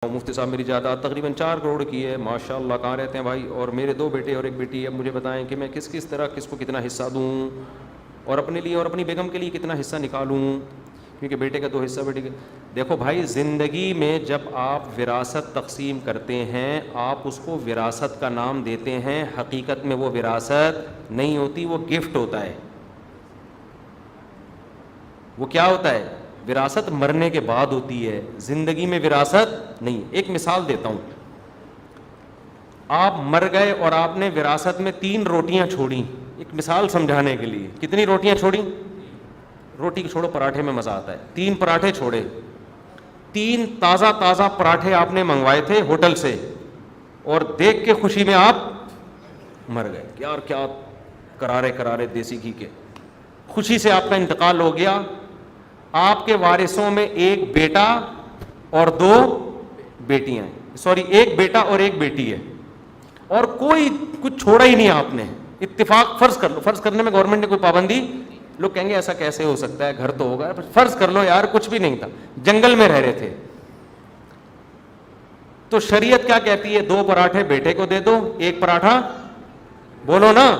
مفتی صاحب میری جائیداد تقریباً 4 کروڑ کی ہے، ماشاء اللہ، کہاں رہتے ہیں بھائی؟ اور میرے 2 بیٹے اور 1 بیٹی ہے، اب مجھے بتائیں کہ میں کس طرح کس کو کتنا حصہ دوں، اور اپنے لیے اور اپنی بیگم کے لیے کتنا حصہ نکالوں، کیونکہ بیٹے کا 2 حصہ بیٹی کا۔ دیکھو بھائی، زندگی میں جب آپ وراثت تقسیم کرتے ہیں، آپ اس کو وراثت کا نام دیتے ہیں، حقیقت میں وہ وراثت نہیں ہوتی، وہ گفٹ ہوتا ہے۔ وہ کیا ہوتا ہے؟ وراثت مرنے کے بعد ہوتی ہے، زندگی میں وراثت نہیں۔ ایک مثال دیتا ہوں، آپ مر گئے اور آپ نے وراثت میں 3 روٹیاں چھوڑیں، ایک مثال سمجھانے کے لیے۔ کتنی روٹیاں چھوڑیں؟ روٹی چھوڑو، پراٹھے میں مزہ آتا ہے۔ 3 پراٹھے چھوڑے، 3 تازہ پراٹھے آپ نے منگوائے تھے ہوٹل سے، اور دیکھ کے خوشی میں آپ مر گئے۔ کیا کرارے دیسی گھی کے، خوشی سے آپ کا انتقال ہو گیا۔ آپ کے وارثوں میں 1 بیٹا اور 2 بیٹیاں ہیں، سوری 1 بیٹا اور 1 بیٹی ہے، اور کوئی کچھ چھوڑا ہی نہیں آپ نے۔ اتفاق فرض کر لو، فرض کرنے میں گورنمنٹ نے کوئی پابندی، لوگ کہیں گے ایسا کیسے ہو سکتا ہے، گھر تو ہوگا، فرض کر لو یار کچھ بھی نہیں تھا، جنگل میں رہ رہے تھے، تو شریعت کیا کہتی ہے؟ 2 پراٹھے بیٹے کو دے دو، 1 پراٹھا، بولو نا،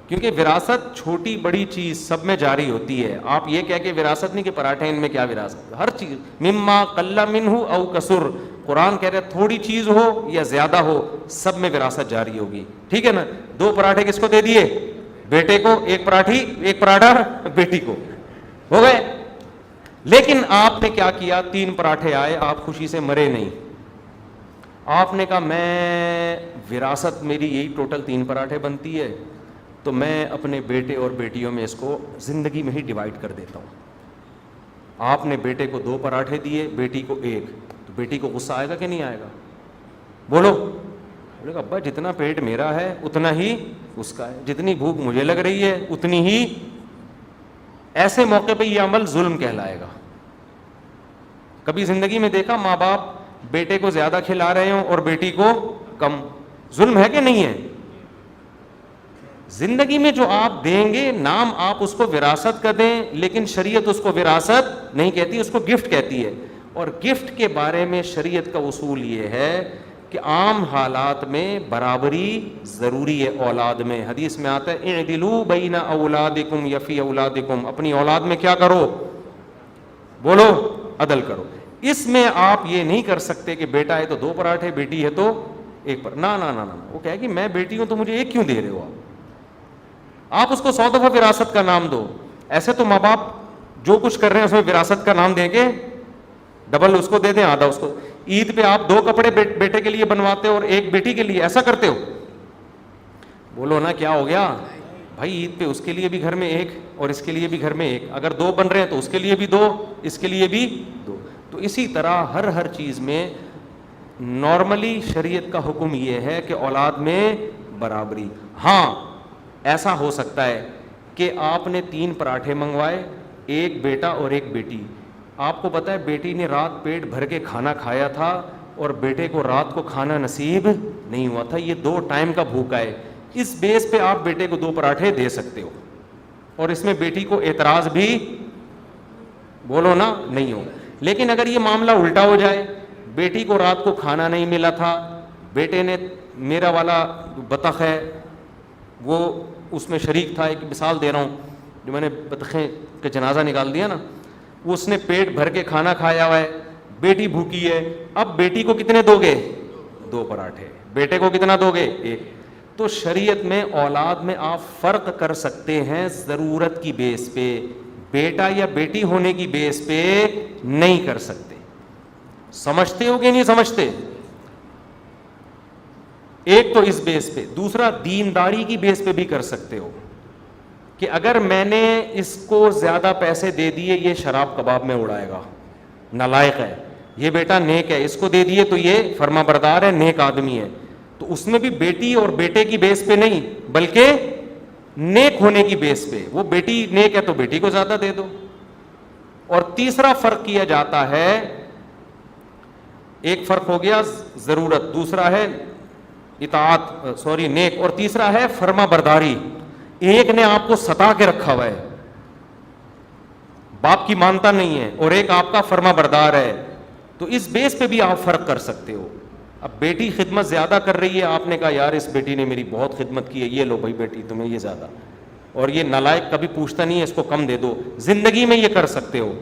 کیونکہ وراثت چھوٹی بڑی چیز سب میں جاری ہوتی ہے۔ آپ یہ کہہ کے وراثت نہیں کہ پراٹھے ان میں کیا وراثت، ہر چیز مما قل منہ او کثر، قرآن کہہ رہا ہے تھوڑی چیز ہو یا زیادہ ہو، سب میں وراثت جاری ہوگی، ٹھیک ہے نا؟ 2 پراٹھے کس کو دے دیے؟ بیٹے کو، 1 پراٹھا بیٹی کو، ہو گئے۔ لیکن آپ نے کیا کیا؟ 3 پراٹھے آئے، آپ خوشی سے مرے نہیں، آپ نے کہا میں وراثت میری یہی ٹوٹل 3 پراٹھے بنتی ہے، تو میں اپنے بیٹے اور بیٹیوں میں اس کو زندگی میں ہی ڈیوائڈ کر دیتا ہوں۔ آپ نے بیٹے کو 2 پراٹھے دیے، بیٹی کو 1، تو بیٹی کو غصہ آئے گا کہ نہیں آئے گا؟ بولو۔ بولے گا ابا جتنا پیٹ میرا ہے اتنا ہی اس کا ہے، جتنی بھوک مجھے لگ رہی ہے اتنی ہی۔ ایسے موقع پہ یہ عمل ظلم کہلائے گا۔ کبھی زندگی میں دیکھا ماں باپ بیٹے کو زیادہ کھلا رہے ہوں اور بیٹی کو کم؟ ظلم ہے کہ نہیں ہے؟ زندگی میں جو آپ دیں گے نام آپ اس کو وراثت کا دیں، لیکن شریعت اس کو وراثت نہیں کہتی، اس کو گفٹ کہتی ہے۔ اور گفٹ کے بارے میں شریعت کا اصول یہ ہے کہ عام حالات میں برابری ضروری ہے اولاد میں۔ حدیث میں آتا ہے اعدلوا بین اولادکم یا فی اولادکم، اپنی اولاد میں کیا کرو؟ بولو، عدل کرو۔ اس میں آپ یہ نہیں کر سکتے کہ بیٹا ہے تو 2 پراٹھے، بیٹی ہے تو 1 پر، نہ۔ وہ کہے کہ میں بیٹی ہوں تو مجھے 1 کیوں دے رہے ہو آپ اس کو 100 دفعہ وراثت کا نام دو۔ ایسے تو ماں باپ جو کچھ کر رہے ہیں اس میں وراثت کا نام دیں گے، ڈبل اس کو دے دیں، آدھا اس کو۔ عید پہ آپ 2 کپڑے بیٹے کے لیے بنواتے ہو اور 1 بیٹی کے لیے، ایسا کرتے ہو؟ بولو نا، کیا ہو گیا بھائی؟ عید پہ اس کے لیے بھی گھر میں 1 اور اس کے لیے بھی گھر میں 1، اگر 2 بن رہے ہیں تو اس کے لیے بھی 2، اس کے لیے بھی 2۔ تو اسی طرح ہر چیز میں نارملی شریعت کا حکم یہ ہے کہ اولاد میں برابری۔ ہاں ایسا ہو سکتا ہے کہ آپ نے 3 پراٹھے منگوائے، 1 بیٹا اور 1 بیٹی، آپ کو پتا ہے بیٹی نے رات پیٹ بھر کے کھانا کھایا تھا اور بیٹے کو رات کو کھانا نصیب نہیں ہوا تھا، یہ 2 ٹائم کا بھوکا ہے، اس بیس پہ آپ بیٹے کو 2 پراٹھے دے سکتے ہو، اور اس میں بیٹی کو اعتراض بھی، بولو نا، نہیں ہو۔ لیکن اگر یہ معاملہ الٹا ہو جائے، بیٹی کو رات کو کھانا نہیں ملا تھا، بیٹے نے، میرا والا بطخ ہے وہ اس میں شریک تھا، ایک مثال دے رہا ہوں، جو میں نے بطخیں کا جنازہ نکال دیا نا، وہ اس نے پیٹ بھر کے کھانا کھایا ہوا ہے، بیٹی بھوکی ہے، اب بیٹی کو کتنے دو گے؟ 2 پراٹھے، بیٹے کو کتنا دو گے؟ 1۔ تو شریعت میں اولاد میں آپ فرق کر سکتے ہیں ضرورت کی بیس پہ، بیٹا یا بیٹی ہونے کی بیس پہ نہیں کر سکتے۔ سمجھتے ہو کہ نہیں سمجھتے؟ ایک تو اس بیس پہ، دوسرا دینداری کی بیس پہ بھی کر سکتے ہو کہ اگر میں نے اس کو زیادہ پیسے دے دیے یہ شراب کباب میں اڑائے گا، نالائق ہے، یہ بیٹا نیک ہے، اس کو دے دیے تو یہ فرما بردار ہے، نیک آدمی ہے، تو اس میں بھی بیٹی اور بیٹے کی بیس پہ نہیں بلکہ نیک ہونے کی بیس پہ، وہ بیٹی نیک ہے تو بیٹی کو زیادہ دے دو۔ اور تیسرا فرق کیا جاتا ہے، ایک فرق ہو گیا ضرورت، دوسرا ہے اطاعت، نیک، اور تیسرا ہے فرما برداری۔ ایک نے آپ کو ستا کے رکھا ہوا ہے، باپ کی مانتا نہیں ہے، اور ایک آپ کا فرما بردار ہے، تو اس بیس پہ بھی آپ فرق کر سکتے ہو. اب بیٹی خدمت زیادہ کر رہی ہے, آپ نے کہا یار اس بیٹی نے میری بہت خدمت کی ہے, یہ لو بھائی بیٹی تمہیں یہ زیادہ, اور یہ نالائق کبھی پوچھتا نہیں ہے اس کو کم دے دو. زندگی میں یہ کر سکتے ہو,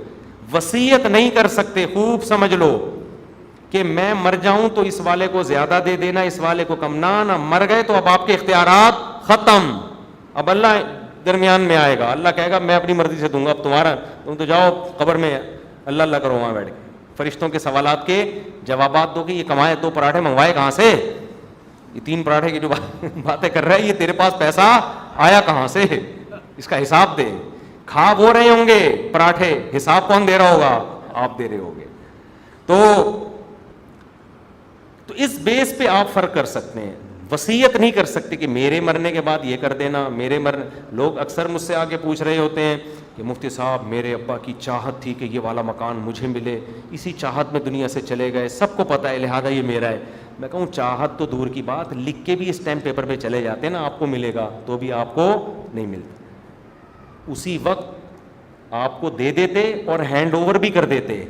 وصیت نہیں کر سکتے. خوب سمجھ لو کہ میں مر جاؤں تو اس والے کو زیادہ دے دینا, اس والے کو کم. نہ مر گئے تو اب آپ کے اختیارات ختم. اب اللہ درمیان میں آئے گا, اللہ کہے گا میں اپنی مرضی سے دوں گا, اب تمہارا, تم تو جاؤ قبر میں اللہ اللہ کرو وہاں بیٹھ کے, فرشتوں کے سوالات کے جوابات دو کہ یہ کمائے 2 پراٹھے منگوائے کہاں سے, یہ 3 پراٹھے کی جو باتیں کر رہا ہے, یہ تیرے پاس پیسہ آیا کہاں سے, اس کا حساب دے. کھا وہ رہے ہوں گے پراٹھے, حساب کون دے رہا ہوگا, آپ دے رہے ہوگے. تو اس بیس پہ آپ فرق کر سکتے ہیں. وصیت نہیں کر سکتے کہ میرے مرنے کے بعد یہ کر دینا, لوگ اکثر مجھ سے آگے پوچھ رہے ہوتے ہیں کہ مفتی صاحب میرے ابا کی چاہت تھی کہ یہ والا مکان مجھے ملے, اسی چاہت میں دنیا سے چلے گئے, سب کو پتہ ہے لہذا یہ میرا ہے. میں کہوں چاہت تو دور کی بات, لکھ کے بھی اسٹیمپ پیپر پہ چلے جاتے ہیں نا, آپ کو ملے گا تو بھی آپ کو نہیں ملتا. اسی وقت آپ کو دے دیتے اور ہینڈ اوور بھی کر دیتے.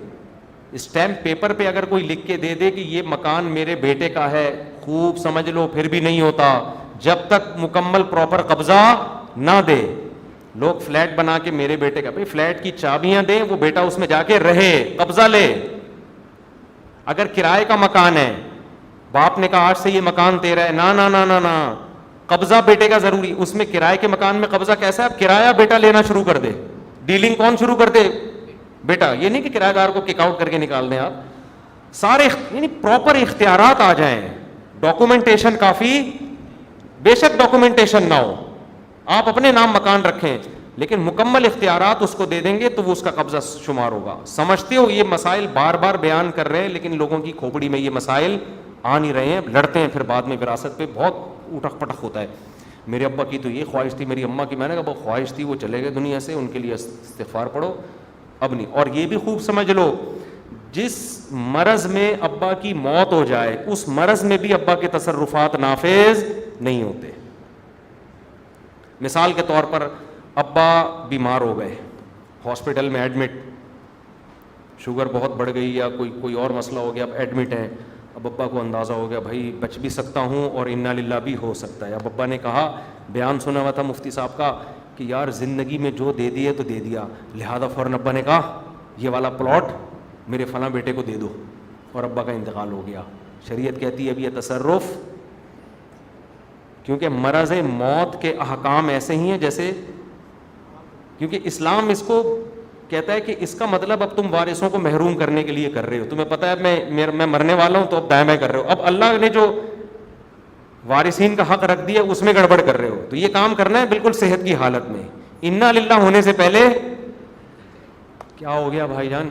اسٹیمپ پیپر پہ اگر کوئی لکھ کے دے دے کہ یہ مکان میرے بیٹے کا ہے, خوب سمجھ لو پھر بھی نہیں ہوتا جب تک مکمل پراپر قبضہ نہ دے. لوگ فلیٹ بنا کے میرے بیٹے کا, بھائی فلیٹ کی چابیاں دیں, وہ بیٹا اس میں جا کے رہے, قبضہ لے. اگر کرائے کا مکان ہے, باپ نے کہا آج سے یہ مکان تیرا ہے, نا نا نا نا نا, قبضہ بیٹے کا ضروری. اس میں کرائے کے مکان میں قبضہ کیسا ہے, کرایہ بیٹا لینا شروع کر دے, ڈیلنگ کون شروع کر دے, بیٹا. یہ نہیں کہ کرایہ دار کو کک آؤٹ کر کے نکال دیں آپ, سارے یعنی پراپر اختیارات آ جائیں. ڈاکومنٹیشن کافی, بے شک ڈاکومنٹیشن نہ ہو, آپ اپنے نام مکان رکھیں, لیکن مکمل اختیارات اس کو دے دیں گے تو وہ اس کا قبضہ شمار ہوگا. سمجھتے ہو یہ مسائل بار بار بیان کر رہے ہیں, لیکن لوگوں کی کھوپڑی میں یہ مسائل آ نہیں رہے ہیں, لڑتے ہیں پھر بعد میں وراثت پہ بہت اٹھک پٹک ہوتا ہے. میرے ابا کی تو یہ خواہش تھی, میری اماں کی, میں نے کہا بہت خواہش تھی, وہ چلے گئے دنیا سے, ان کے لیے استغفار پڑھو, اب نہیں. اور یہ بھی خوب سمجھ لو جس مرض میں ابا کی موت ہو جائے اس مرض میں بھی ابا کے تصرفات نافذ نہیں ہوتے. مثال کے طور پر ابا بیمار ہو گئے, ہاسپٹل میں ایڈمٹ, شوگر بہت بڑھ گئی یا کوئی اور مسئلہ ہو گیا, اب ایڈمٹ ہیں. اب ابا کو اندازہ ہو گیا بھائی بچ بھی سکتا ہوں اور انا للہ بھی ہو سکتا ہے. اب ابا نے کہا, بیان سنا ہوا تھا مفتی صاحب کا کہ یار زندگی میں جو دے دیے تو دے دیا, لہذا فوراً ابا نے کہا یہ والا پلاٹ میرے فلاں بیٹے کو دے دو, اور ابا کا انتقال ہو گیا. شریعت کہتی ہے اب یہ تصرف, کیونکہ مرض موت کے احکام ایسے ہی ہیں جیسے, کیونکہ اسلام اس کو کہتا ہے کہ اس کا مطلب اب تم وارثوں کو محروم کرنے کے لیے کر رہے ہو. تمہیں پتہ ہے میں مرنے والا ہوں تو اب دائیں بائیں کر رہے ہو, اب اللہ نے جو وارثین کا حق رکھ دیا اس میں گڑبڑ کر رہے ہو. تو یہ کام کرنا ہے بالکل صحت کی حالت میں, انا للہ ہونے سے پہلے. کیا ہو گیا بھائی جان؟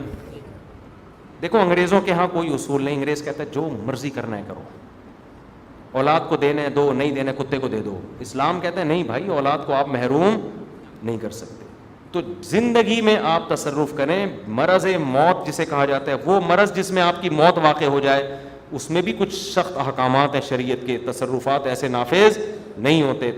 دیکھو انگریزوں کے ہاں کوئی اصول نہیں, انگریز کہتا ہے جو مرضی کرنا ہے کرو, اولاد کو دینے دو, نہیں دینے کتے کو دے دو. اسلام کہتا ہے نہیں بھائی, اولاد کو آپ محروم نہیں کر سکتے. تو زندگی میں آپ تصرف کریں. مرض موت جسے کہا جاتا ہے, وہ مرض جس میں آپ کی موت واقع ہو جائے, اس میں بھی کچھ سخت احکامات ہیں شریعت کے, تصرفات ایسے نافذ نہیں ہوتے.